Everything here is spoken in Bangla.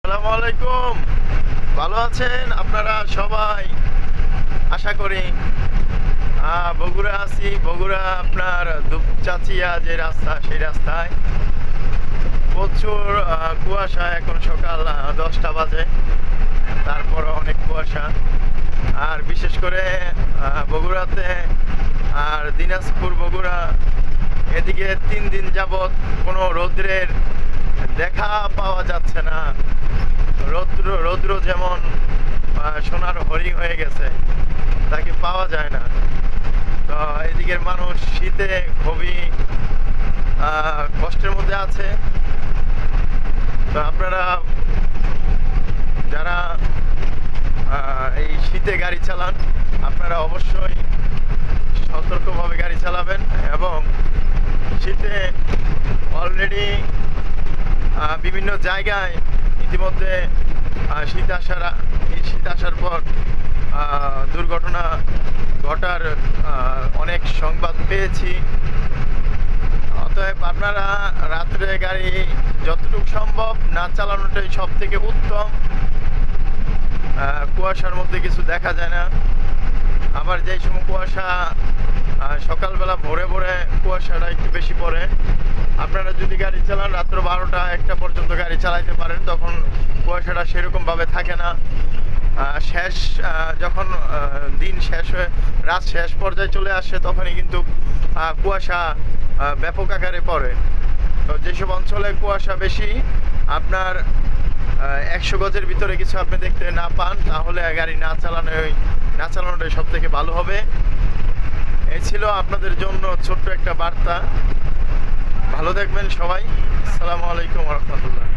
আসসালামু আলাইকুম। ভালো আছেন আপনারা সবাই? আশা করি বগুড়া আছি। বগুড়া আপনার দুপচাচিয়া যে রাস্তা, সেই রাস্তায় প্রচুর কুয়াশা। এখন সকাল 10টা বাজে, তারপরও অনেক কুয়াশা। আর বিশেষ করে বগুড়াতে আর দিনাজপুর, বগুড়া এদিকে 3 দিন যাবৎ কোনো রৌদ্রের দেখা পাওয়া যাচ্ছে না। রৌদ্র যেমন সোনার হরিণ হয়ে গেছে, তাকে পাওয়া যায় না। তো এদিকের মানুষ শীতে খুবই কষ্টের মধ্যে আছে। তো আপনারা যারা এই শীতে গাড়ি চালান, আপনারা অবশ্যই সতর্কভাবে গাড়ি চালাবেন। এবং শীতে অলরেডি বিভিন্ন জায়গায় ইতিমধ্যে শীত আসার পর দুর্ঘটনা ঘটার অনেক সংবাদ পেয়েছি। অতএব আপনারা রাত্রে গাড়ি যতটুকু সম্ভব না চালানোটাই সব থেকে উত্তম। কুয়াশার মধ্যে কিছু দেখা যায় না। আবার যেই সময় কুয়াশা সকালবেলা ভোরে ভোরে কুয়াশাটা একটু বেশি পড়ে, আপনারা যদি গাড়ি চালান রাত্র 12টা 1টা পর্যন্ত গাড়ি চালাইতে পারেন, তখন কুয়াশাটা সেরকমভাবে থাকে না। যখন দিন শেষ হয়ে রাত শেষ পর্যায়ে চলে আসে, তখনই কিন্তু কুয়াশা ব্যাপক আকারে পড়ে। তো যেসব অঞ্চলে কুয়াশা বেশি, আপনার 100 গজের ভিতরে কিছু আপনি দেখতে না পান, তাহলে গাড়ি না চালানোটাই সব থেকে ভালো হবে। এই ছিল আপনাদের জন্য ছোট্ট একটা বার্তা। ভালো থাকবেন সবাই। আসসালামু আলাইকুম ওয়া রাহমাতুল্লাহ।